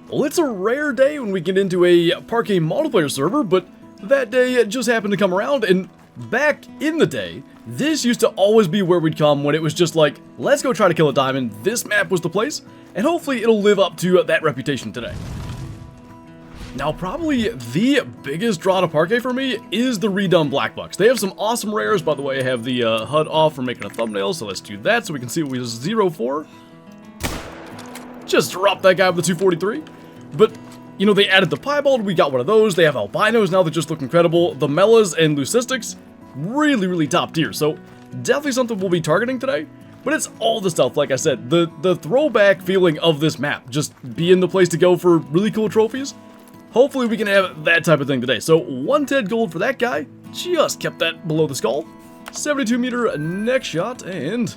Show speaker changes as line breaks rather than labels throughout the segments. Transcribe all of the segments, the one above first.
Well, it's a rare day when we get into a Parque multiplayer server, but that day just happened to come around, and back in the day, this used to always be where we'd come when it was just like, let's go try to kill a diamond. This map was the place, and hopefully it'll live up to that reputation today. Now, probably the biggest draw to Parque for me is the redone black bucks. They have some awesome rares. By the way, I have the HUD off for making a thumbnail, so let's do that so we can see what we just 0-4. Just drop that guy with the 243. But, you know, they added the piebald, we got one of those. They have albinos now that just look incredible. The mellas and leucistics, really top tier. So, definitely something we'll be targeting today. But it's all the stuff, like I said, the throwback feeling of this map. Just being the place to go for really cool trophies. Hopefully we can have that type of thing today. So, 110 gold for that guy. Just kept that below the skull. 72 meter neck shot, and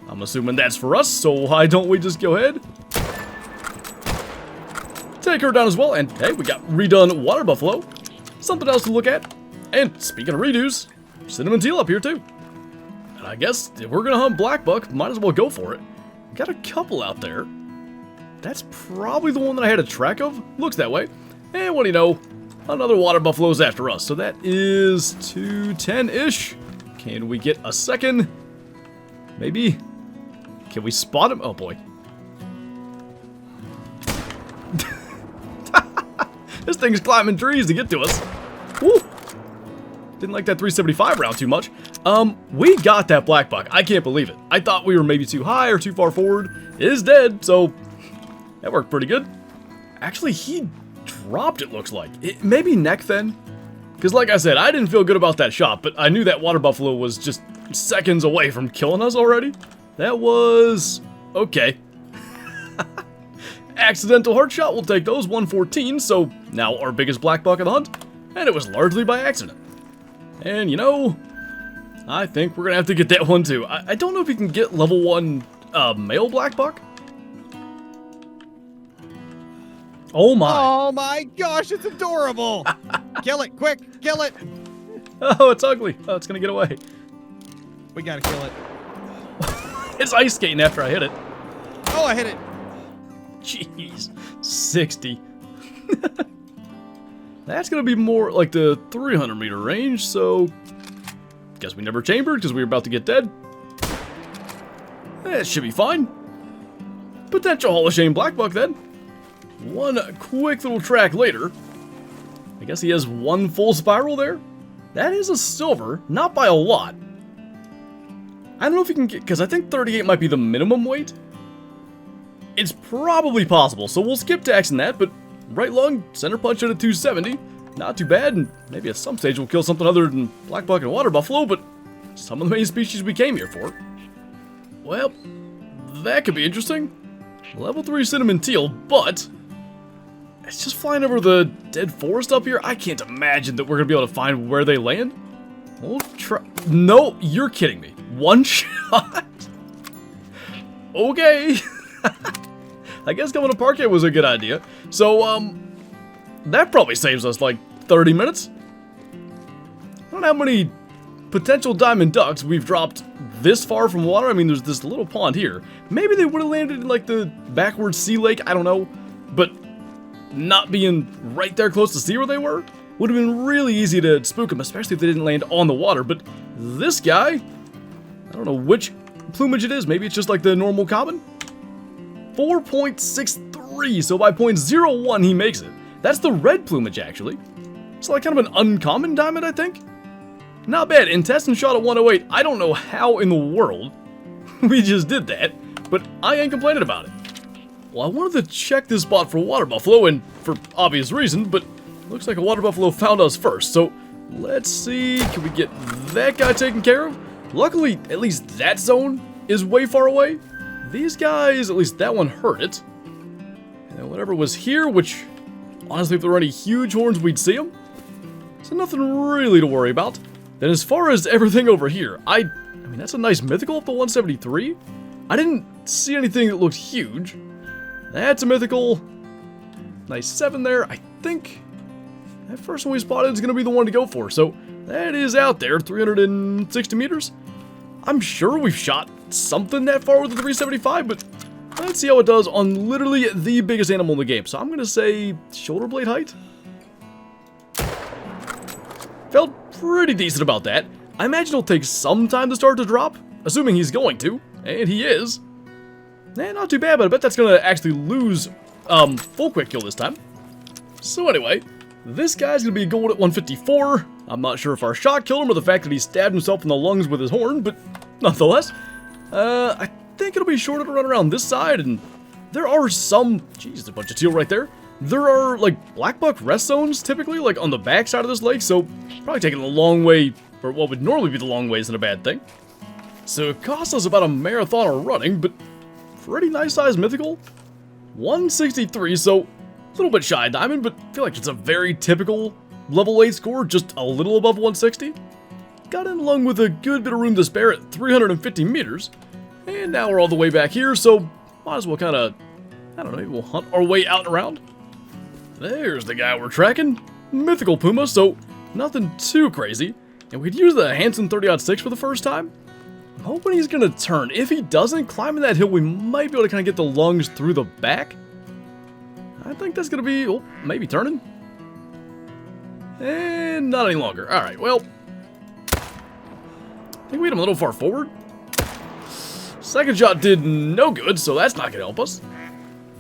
I'm assuming that's for us, so why don't we just go ahead? Take her down as well, and hey, we got redone water buffalo. Something else to look at. And speaking of redos, cinnamon teal up here too. And I guess if we're gonna hunt black buck, might as well go for it. Got a couple out there. That's probably the one that I had a track of. Looks that way. And what do you know? Another water buffalo's after us. So that is 210-ish. Can we get a second? Maybe. Can we spot him? Oh boy. This thing's climbing trees to get to us. Woo! Didn't like that 375 round too much. We got that black buck. I can't believe it. I thought we were maybe too high or too far forward. It is dead, so that worked pretty good. Actually, he dropped, it looks like. Maybe neck then? Because like I said, I didn't feel good about that shot, but I knew that water buffalo was just seconds away from killing us already. That was okay. Accidental heart shot, we'll take those, 114, so now our biggest black buck of the hunt, and it was largely by accident. And you know, I think we're gonna have to get that one too. I don't know if you can get level 1 male black buck. Oh my.
Oh my gosh, it's adorable. Kill it, quick, kill it.
Oh, it's ugly. Oh, it's gonna get away.
We gotta kill it.
It's ice skating after I hit it.
Oh, I hit it.
Jeez, 60. That's gonna be more like the 300 meter range, so guess we never chambered because we were about to get dead. That should be fine. Potential Hall of Shame black buck then. One quick little track later. I guess he has one full spiral there. That is a silver, not by a lot. I don't know if you can get, because I think 38 might be the minimum weight. It's probably possible, so we'll skip taxing that, but right lung, center punch at a 270. Not too bad, and maybe at some stage we'll kill something other than black buck and water buffalo, but some of the main species we came here for. Well, that could be interesting. Level 3 cinnamon teal, but it's just flying over the dead forest up here. I can't imagine that we're going to be able to find where they land. We'll try. No, you're kidding me. One shot? Okay. I guess going to Parque was a good idea. So, that probably saves us like 30 minutes. I don't know how many potential diamond ducks we've dropped this far from water. I mean, there's this little pond here. Maybe they would have landed in like the backward sea lake. I don't know. But not being right there close to see where they were would have been really easy to spook them, especially if they didn't land on the water. But this guy, I don't know which plumage it is. Maybe it's just like the normal common. 4.63, so by 0.01 he makes it. That's the red plumage, actually. It's like kind of an uncommon diamond, I think. Not bad. Intestine shot at 108. I don't know how in the world we just did that, but I ain't complaining about it. Well, I wanted to check this spot for water buffalo, and for obvious reason, but looks like a water buffalo found us first. So let's see, can we get that guy taken care of? Luckily, at least that zone is way far away. These guys, at least that one heard it. And whatever was here, which honestly, if there were any huge horns, we'd see them. So nothing really to worry about. Then as far as everything over here, I mean, that's a nice mythical up to 173. I didn't see anything that looked huge. That's a mythical. Nice 7 there. I think that first one we spotted is going to be the one to go for. So that is out there, 360 meters. I'm sure we've shot something that far with the 375, but Let's see how it does on literally the biggest animal in the game. So I'm going to say shoulder blade height. Felt pretty decent about that. I imagine it'll take some time to start to drop, assuming he's going to, and he is. Not too bad, but I bet that's going to actually lose full quick kill this time. So anyway, this guy's going to be gold at 154. I'm not sure if our shot killed him or the fact that he stabbed himself in the lungs with his horn, but nonetheless, I think it'll be shorter to run around this side, and there are some... Jeez, there's a bunch of teal right there. There are, like, blackbuck rest zones, typically, like, on the back side of this lake, so probably taking a long way, or what would normally be the long way isn't a bad thing. So it cost us about a marathon of running, but pretty nice size mythical. 163, so a little bit shy of diamond, but I feel like it's a very typical level 8 score, just a little above 160. Got in along with a good bit of room to spare at 350 meters. And now we're all the way back here, so might as well kind of, I don't know, maybe we'll hunt our way out and around. There's the guy we're tracking. Mythical Puma, so nothing too crazy. And we'd use the Hanson 30-06 for the first time. I'm hoping he's going to turn. If he doesn't, climbing that hill, we might be able to kind of get the lungs through the back. I think that's going to be, oh, maybe turning. And not any longer. All right, well, I think we hit him a little far forward. Second shot did no good, so that's not going to help us.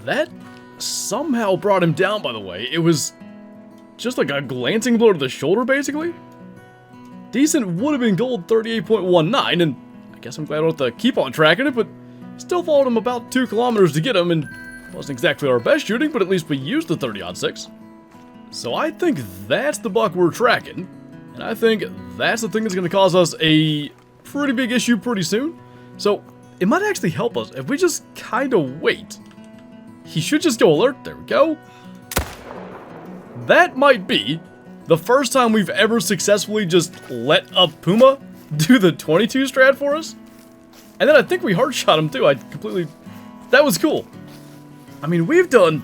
That somehow brought him down, by the way. It was just like a glancing blow to the shoulder, basically. Decent would have been gold 38.19, and I guess I'm glad I don't have to keep on tracking it, but still followed him about 2 kilometers to get him, and wasn't exactly our best shooting, but at least we used the 30-06. So I think that's the buck we're tracking, and I think that's the thing that's going to cause us a pretty big issue pretty soon. So it might actually help us if we just kind of wait. He should just go alert. There we go. That might be the first time we've ever successfully just let a Puma do the 22 strat for us. And then I think we hard shot him too. That was cool. I mean, we've done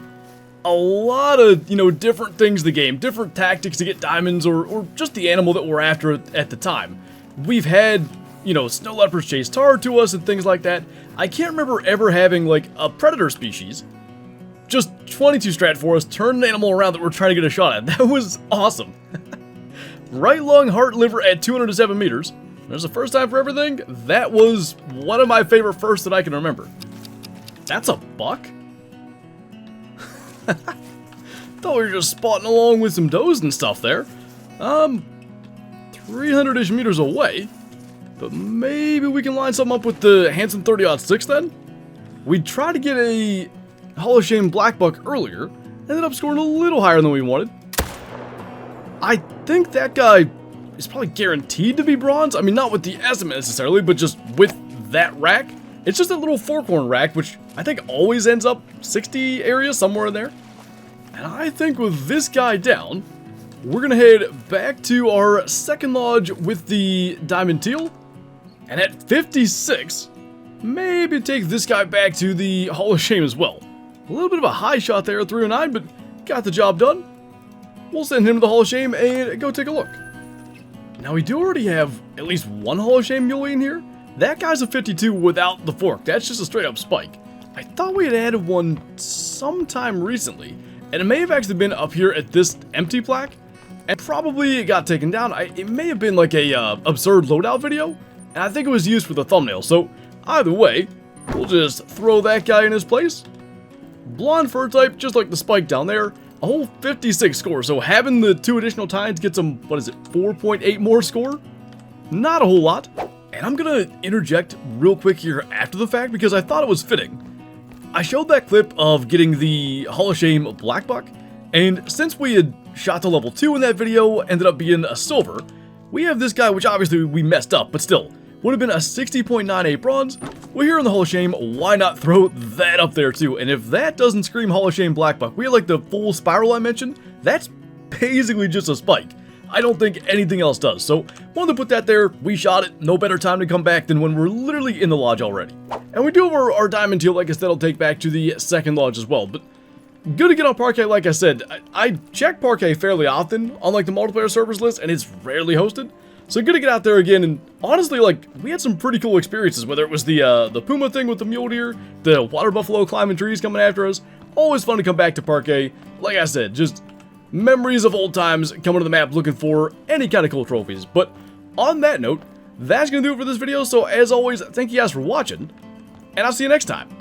a lot of, different things in the game, different tactics to get diamonds or just the animal that we're after at the time. We've had, snow leopards chase tar to us and things like that. I can't remember ever having, like, a predator species just 22 strat for us, turn an animal around that we're trying to get a shot at. That was awesome. Right lung, heart, liver at 207 meters. There's a first time for everything. That was one of my favorite firsts that I can remember. That's a buck? Thought we were just spotting along with some does and stuff there. 300-ish meters away. But maybe we can line something up with the Hanson 30-06 then? We tried to get a Hall of Shame black buck earlier. Ended up scoring a little higher than we wanted. I think that guy is probably guaranteed to be bronze. I mean, not with the estimate necessarily, but just with that rack. It's just a little forkhorn rack, which I think always ends up 60 area, somewhere in there. And I think with this guy down, we're going to head back to our second lodge with the diamond teal. And at 56, maybe take this guy back to the Hall of Shame as well. A little bit of a high shot there at 309, but got the job done. We'll send him to the Hall of Shame and go take a look. Now, we do already have at least one Hall of Shame muley in here. That guy's a 52 without the fork. That's just a straight up spike. I thought we had added one sometime recently, and it may have actually been up here at this empty plaque, and probably it got taken down. It may have been like a absurd loadout video, and I think it was used for the thumbnail. So either way, we'll just throw that guy in his place. Blonde fur type, just like the spike down there. A whole 56 score, so having the 2 additional tines gets him, 4.8 more score? Not a whole lot. And I'm gonna interject real quick here after the fact because I thought it was fitting. I showed that clip of getting the Hall of Shame black buck, and since we had shot to level 2 in that video, ended up being a silver, we have this guy, which obviously we messed up, but still, would have been a 60.98 bronze. We're here in the Hall of Shame, why not throw that up there too? And if that doesn't scream Hall of Shame black buck, we had like the full spiral I mentioned, that's basically just a spike. I don't think anything else does, so wanted to put that there. We shot it, no better time to come back than when we're literally in the lodge already. And we do have our diamond teal, like I said, I'll take back to the second lodge as well, but good to get on Parque. Like I said, I check Parque fairly often on like the multiplayer servers list, and it's rarely hosted. So good to get out there again, and honestly, like, we had some pretty cool experiences, whether it was the puma thing with the mule deer, the water buffalo climbing trees coming after us. Always fun to come back to Parque. Like I said, just memories of old times coming to the map looking for any kind of cool trophies. But on that note, that's going to do it for this video. So as always, thank you guys for watching, and I'll see you next time.